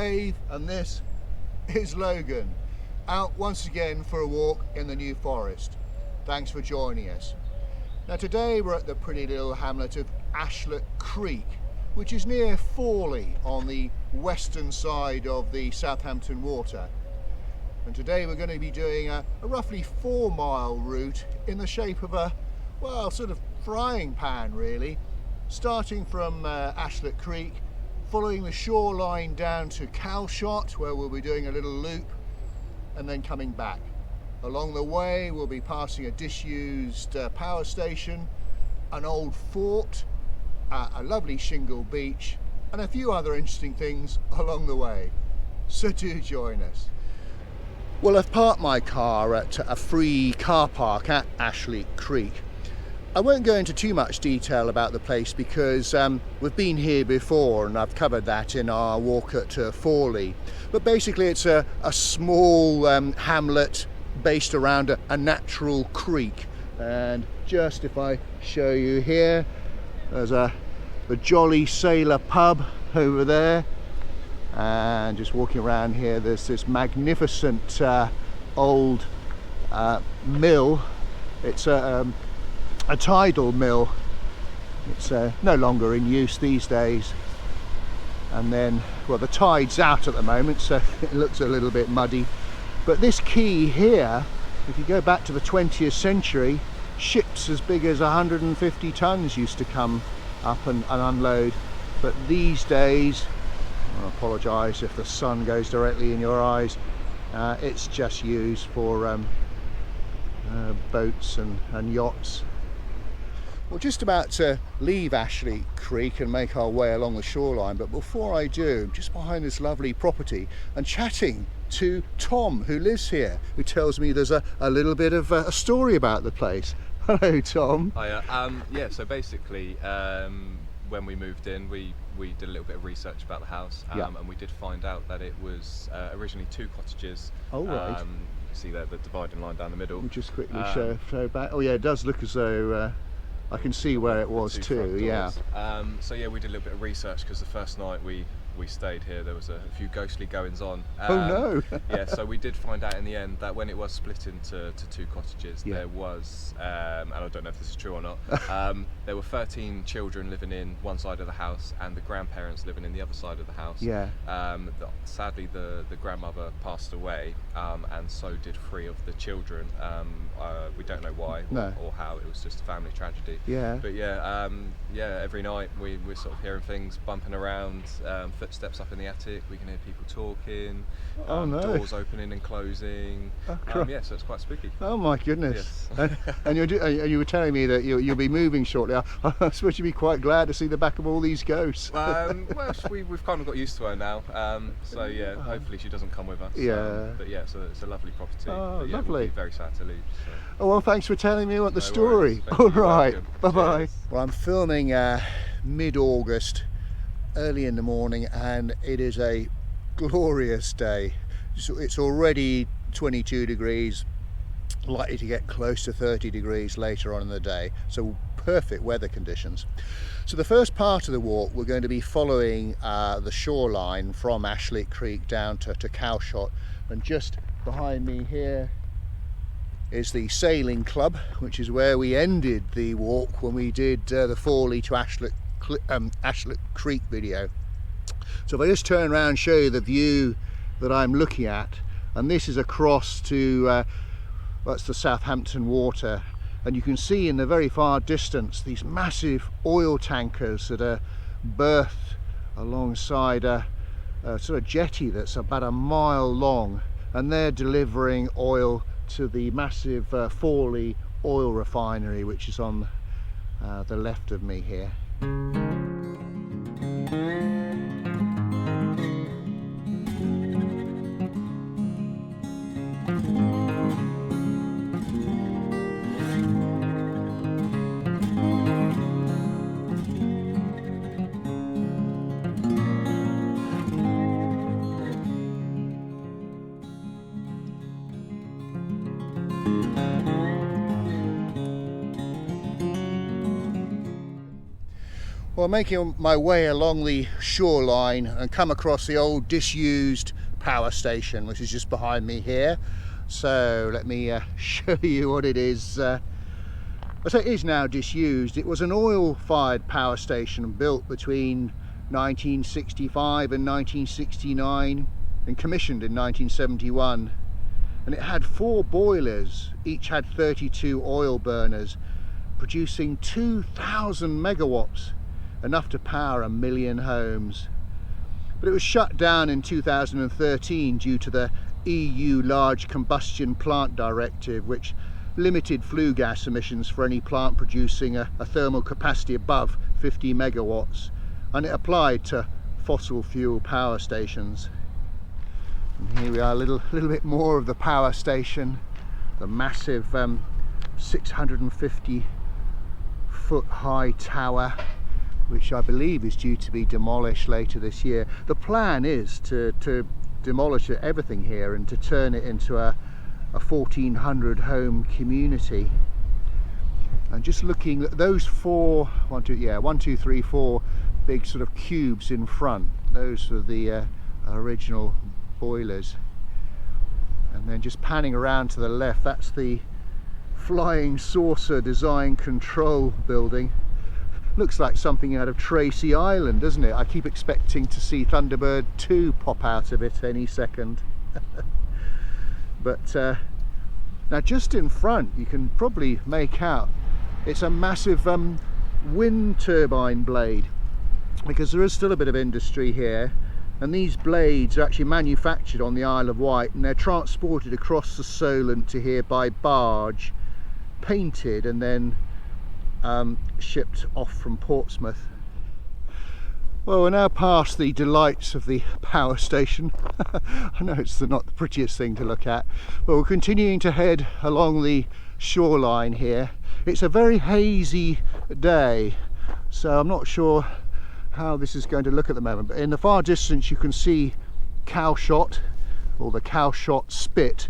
Dave and this is Logan, out once again for a walk in the New Forest. Thanks for joining us. Now today we're at the pretty little hamlet of Ashlett Creek, which is near Fawley on the western side of the Southampton Water. And today we're going to be doing a roughly 4-mile route in the shape of a, well, sort of frying pan really, starting from Ashlett Creek, following the shoreline down to Calshot, where we'll be doing a little loop, and then coming back. Along the way we'll be passing a disused power station, an old fort, a lovely shingle beach, and a few other interesting things along the way. So do join us. Well, I've parked my car at a free car park at Ashlett Creek. I won't go into too much detail about the place because we've been here before and I've covered that in our walk at Fawley. But basically it's a small hamlet based around a natural creek. And just if I show you here, there's the Jolly Sailor pub over there. And just walking around here, there's this magnificent old mill. It's a tidal mill. It's no longer in use these days. And then, well, the tide's out at the moment, so it looks a little bit muddy. But this quay here, if you go back to the 20th century, ships as big as 150 tons used to come up and unload. But these days, I apologise if the sun goes directly in your eyes, it's just used for boats and yachts. We're just about to leave Ashlett Creek and make our way along the shoreline, but before I do, I'm just behind this lovely property and chatting to Tom, who lives here, who tells me there's a little bit of a story about the place. Hello, Tom. Hiya. Yeah, so basically when we moved in, we did a little bit of research about the house, and we did find out that it was originally 2 cottages. Oh, right. You can see there the dividing line down the middle. We'll just quickly show back. Oh yeah, it does look as though I can see where it was too, yeah. So yeah, we did a little bit of research because the first night we stayed here, there was a few ghostly goings on. Oh no! Yeah, so we did find out in the end that when it was split into 2 cottages, there was, and I don't know if this is true or not, there were 13 children living in one side of the house and the grandparents living in the other side of the house. Yeah. Sadly, the grandmother passed away, and so did 3 of the children. We don't know why or how. It was just a family tragedy. Yeah. But yeah, every night we're sort of hearing things bumping around. Footsteps up in the attic, we can hear people talking, doors opening and closing. Yeah, so it's quite spooky. Oh my goodness. Yes. and you were telling me that you'll be moving shortly. I suppose you'd be quite glad to see the back of all these ghosts. Well, we've kind of got used to her now, so yeah, hopefully she doesn't come with us. Yeah. But yeah, so it's a lovely property. Oh, yeah, lovely. We'd be very sad to leave. So. Oh well, thanks for telling me what the story. All right, bye-bye. Well, I'm filming mid-August, early in the morning, and it is a glorious day. So it's already 22 degrees, likely to get close to 30 degrees later on in the day, so perfect weather conditions. So the first part of the walk, we're going to be following the shoreline from Ashlett Creek down to Calshot, and just behind me here is the sailing club, which is where we ended the walk when we did the Fawley to Ashlett Creek video. So if I just turn around and show you the view that I'm looking at, and this is across to that's the Southampton Water, and you can see in the very far distance these massive oil tankers that are berthed alongside a sort of jetty that's about a mile long, and they're delivering oil to the massive Fawley oil refinery, which is on the left of me here. Well, making my way along the shoreline and come across the old disused power station, which is just behind me here. So let me show you what it is. I say it is now disused. It was an oil-fired power station built between 1965 and 1969 and commissioned in 1971. And it had 4 boilers, each had 32 oil burners, producing 2,000 megawatts, enough to power 1 million homes. But it was shut down in 2013 due to the EU Large Combustion Plant Directive, which limited flue gas emissions for any plant producing a thermal capacity above 50 megawatts, and it applied to fossil fuel power stations. And here we are, a little bit more of the power station, the massive 650 foot high tower, which I believe is due to be demolished later this year. The plan is to demolish everything here and to turn it into a 1,400 home community. And just looking at those 4 big sort of cubes in front, those are the original boilers. And then just panning around to the left, that's the flying saucer design control building. Looks like something out of Tracy Island, doesn't it? I keep expecting to see Thunderbird 2 pop out of it any second. But now just in front you can probably make out it's a massive wind turbine blade, because there is still a bit of industry here, and these blades are actually manufactured on the Isle of Wight, and they're transported across the Solent to here by barge, painted, and then shipped off from Portsmouth. Well, we're now past the delights of the power station. I know it's not the prettiest thing to look at, but we're continuing to head along the shoreline here. It's a very hazy day, so I'm not sure how this is going to look at the moment, but in the far distance you can see Calshot, or the Calshot Spit,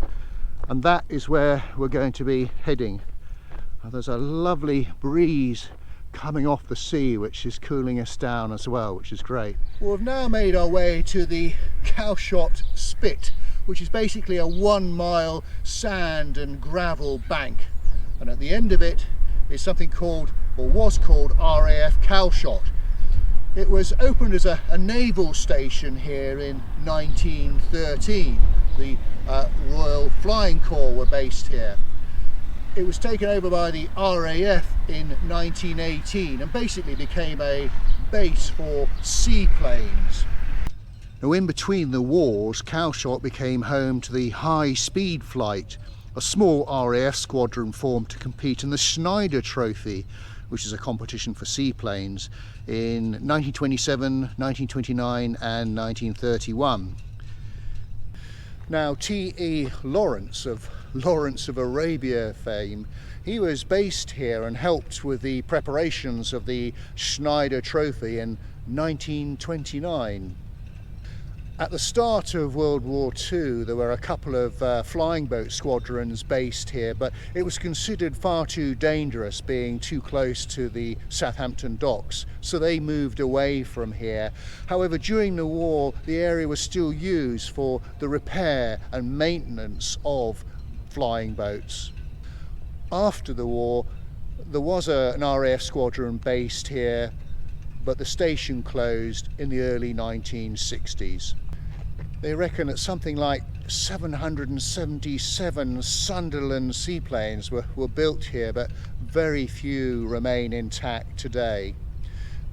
and that is where we're going to be heading. There's a lovely breeze coming off the sea, which is cooling us down as well, which is great. Well, we've now made our way to the Calshot Spit, which is basically a 1-mile sand and gravel bank, and at the end of it is something called, or was called, RAF Calshot. It was opened as a naval station here in 1913. The Royal Flying Corps were based here. It was taken over by the RAF in 1918 and basically became a base for seaplanes. Now, in between the wars, Calshot became home to the High Speed Flight, a small RAF squadron formed to compete in the Schneider Trophy, which is a competition for seaplanes, in 1927, 1929 and 1931. Now, T.E. Lawrence of Arabia fame, he was based here and helped with the preparations of the Schneider Trophy in 1929. At the start of World War II, there were a couple of flying boat squadrons based here, but it was considered far too dangerous being too close to the Southampton docks, so they moved away from here. However, during the war, the area was still used for the repair and maintenance of flying boats. After the war, there was an RAF squadron based here, but the station closed in the early 1960s. They reckon that something like 777 Sunderland seaplanes were built here, but very few remain intact today.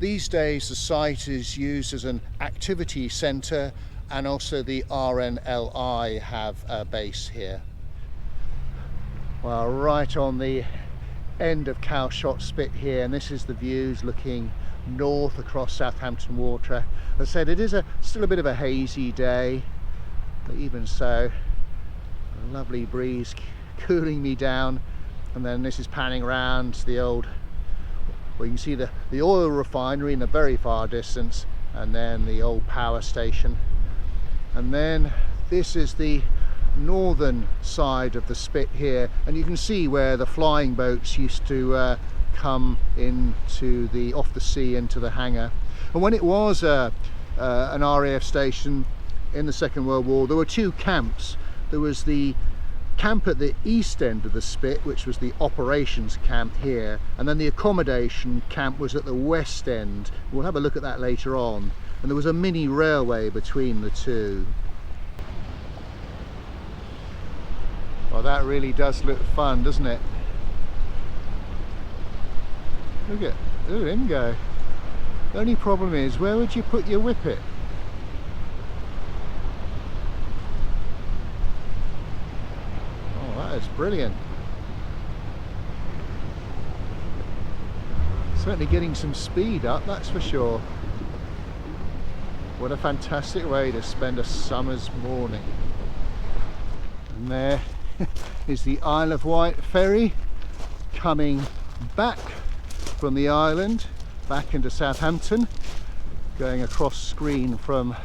These days the site is used as an activity centre, and also the RLNI have a base here. Well, right on the end of Calshot Spit here, and this is the views looking north across Southampton Water. As I said, it is still a bit of a hazy day, but even so, a lovely breeze cooling me down. And then this is panning around to the old, well, you can see the oil refinery in the very far distance, and then the old power station. And then this is the northern side of the spit here, and you can see where the flying boats used to come into off the sea into the hangar. And when it was an RAF station in the Second World War, there were two camps. There was the camp at the east end of the Spit, which was the operations camp here, and then the accommodation camp was at the west end. We'll have a look at that later on. And there was a mini railway between the two. Well, that really does look fun, doesn't it? Look at him go. The only problem is, where would you put your Whippet? Oh, that is brilliant. Certainly getting some speed up, that's for sure. What a fantastic way to spend a summer's morning. And there is the Isle of Wight ferry coming back from the island back into Southampton, going across screen from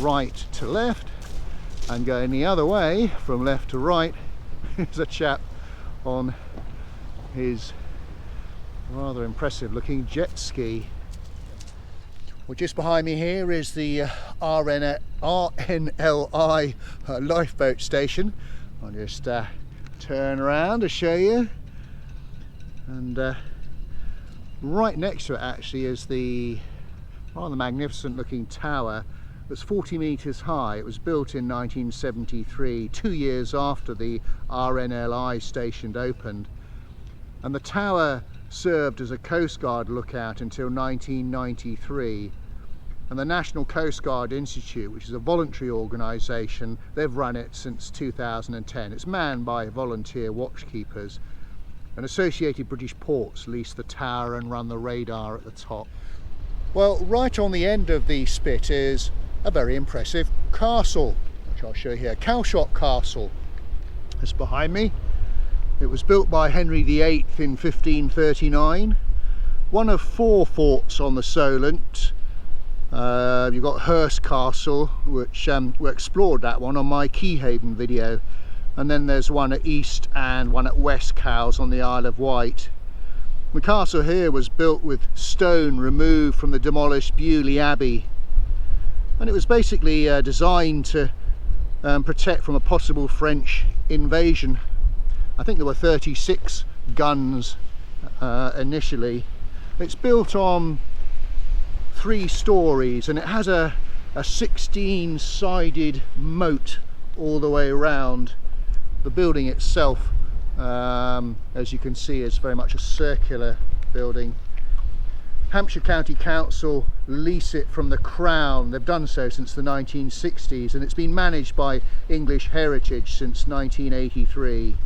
right to left, and going the other way from left to right is a chap on his rather impressive looking jet ski. Well, just behind me here is the RLNI lifeboat station. I'll just turn around to show you, and right next to it actually is the rather magnificent looking tower that's 40 metres high. It was built in 1973, 2 years after the RLNI station opened, and the tower served as a Coast Guard lookout until 1993. And the National Coast Guard Institute, which is a voluntary organisation, they've run it since 2010. It's manned by volunteer watchkeepers, and Associated British Ports lease the tower and run the radar at the top. Well, right on the end of the Spit is a very impressive castle, which I'll show you here. Calshot Castle is behind me. It was built by Henry VIII in 1539. One of 4 forts on the Solent. You've got Hurst Castle, which we explored that one on my Keyhaven video, and then there's one at East and one at West Cowes on the Isle of Wight. The castle here was built with stone removed from the demolished Beaulieu Abbey, and it was basically designed to protect from a possible French invasion. I think there were 36 guns initially. It's built on 3 stories, and it has a 16-sided moat all the way around. The building itself, as you can see, is very much a circular building. Hampshire County Council lease it from the Crown. They've done so since the 1960s, and it's been managed by English Heritage since 1983.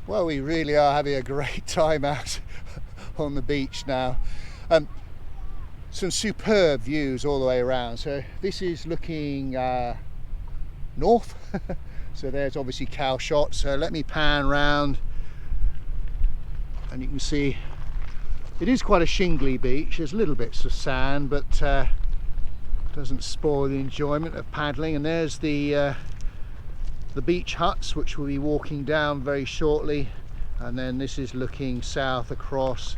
Well, we really are having a great time out on the beach now. Some superb views all the way around. So this is looking north. So there's obviously Calshot. So let me pan round, and you can see it is quite a shingly beach. There's little bits of sand, but doesn't spoil the enjoyment of paddling. And there's the beach huts, which we'll be walking down very shortly, and then this is looking south across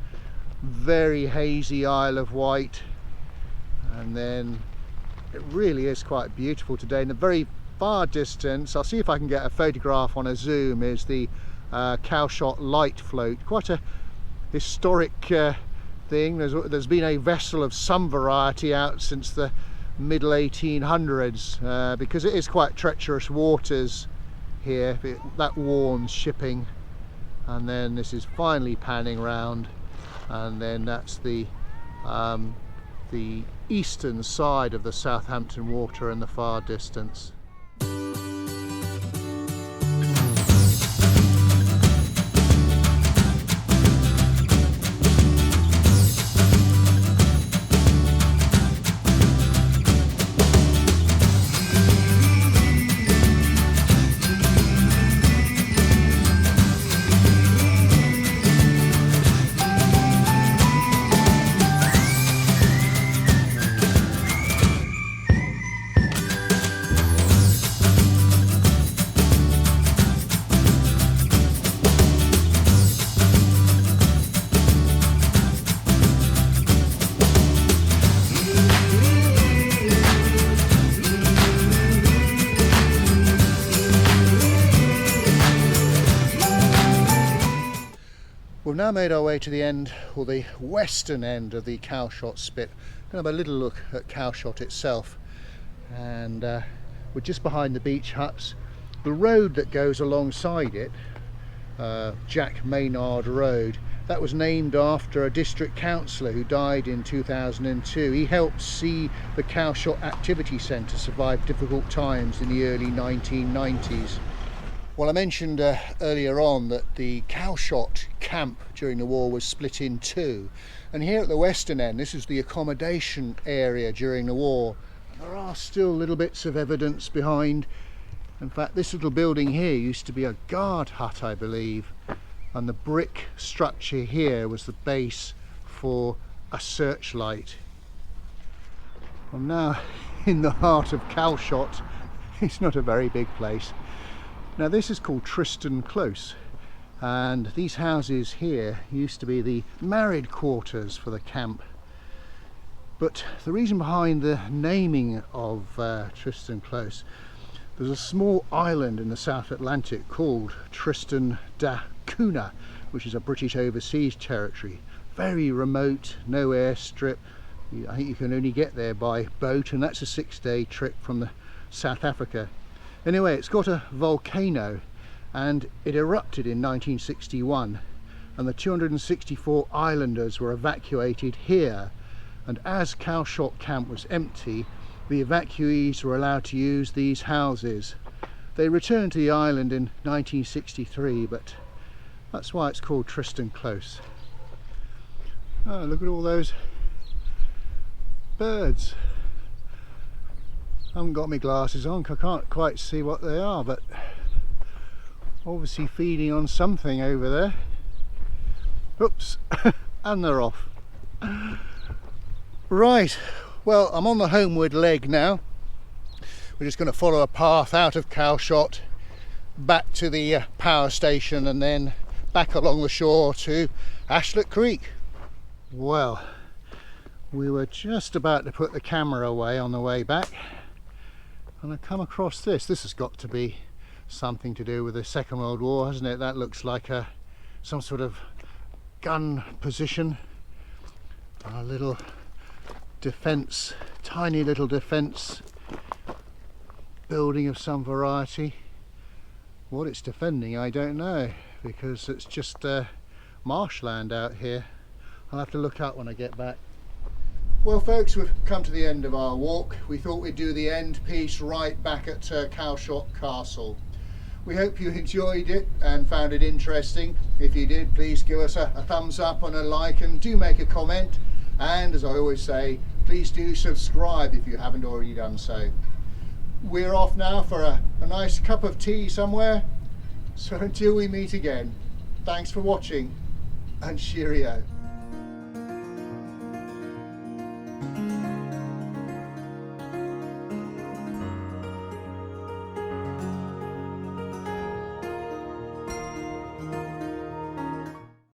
very hazy Isle of Wight, and then it really is quite beautiful today. In the very far distance, I'll see if I can get a photograph on a zoom, is the Calshot light float. Quite a historic thing. There's been a vessel of some variety out since the middle 1800s, because it is quite treacherous waters here. That warns shipping. And then this is finally panning round, and then that's the eastern side of the Southampton Water in the far distance. we've now made our way to the end, or the western end of the Calshot Spit. We're going to have a little look at Calshot itself, and we're just behind the beach huts. The road that goes alongside it, Jack Maynard Road, that was named after a district councillor who died in 2002. He helped see the Calshot Activity Centre survive difficult times in the early 1990s. Well, I mentioned earlier on that the Calshot camp during the war was split in two, and here at the western end, this is the accommodation area during the war. There are still little bits of evidence behind. In fact, this little building here used to be a guard hut, I believe, and the brick structure here was the base for a searchlight. I'm now in the heart of Calshot. It's not a very big place. Now this is called Tristan Close, and these houses here used to be the married quarters for the camp. But the reason behind the naming of Tristan Close, there's a small island in the South Atlantic called Tristan Da Canha, which is a British overseas territory. Very remote, no airstrip. I think you can only get there by boat, and that's a 6-day trip from South Africa. Anyway, it's got a volcano, and it erupted in 1961, and the 264 islanders were evacuated here. And as Calshot camp was empty, the evacuees were allowed to use these houses. They returned to the island in 1963, but that's why it's called Tristan Close. Oh, look at all those birds. I haven't got my glasses on, I can't quite see what they are, but obviously feeding on something over there. Oops, and they're off. Right, well, I'm on the homeward leg now. We're just going to follow a path out of Calshot back to the power station, and then back along the shore to Ashlett Creek. Well, we were just about to put the camera away on the way back, and I come across this. This has got to be something to do with the Second World War, hasn't it? That looks like some sort of gun position. A little defence, tiny little defence building of some variety. What it's defending, I don't know, because it's just marshland out here. I'll have to look up when I get back. Well folks, we've come to the end of our walk. We thought we'd do the end piece right back at Calshot Castle. We hope you enjoyed it and found it interesting. If you did, please give us a thumbs up and a like, and do make a comment. And as I always say, please do subscribe if you haven't already done so. We're off now for a nice cup of tea somewhere. So until we meet again, thanks for watching, and cheerio.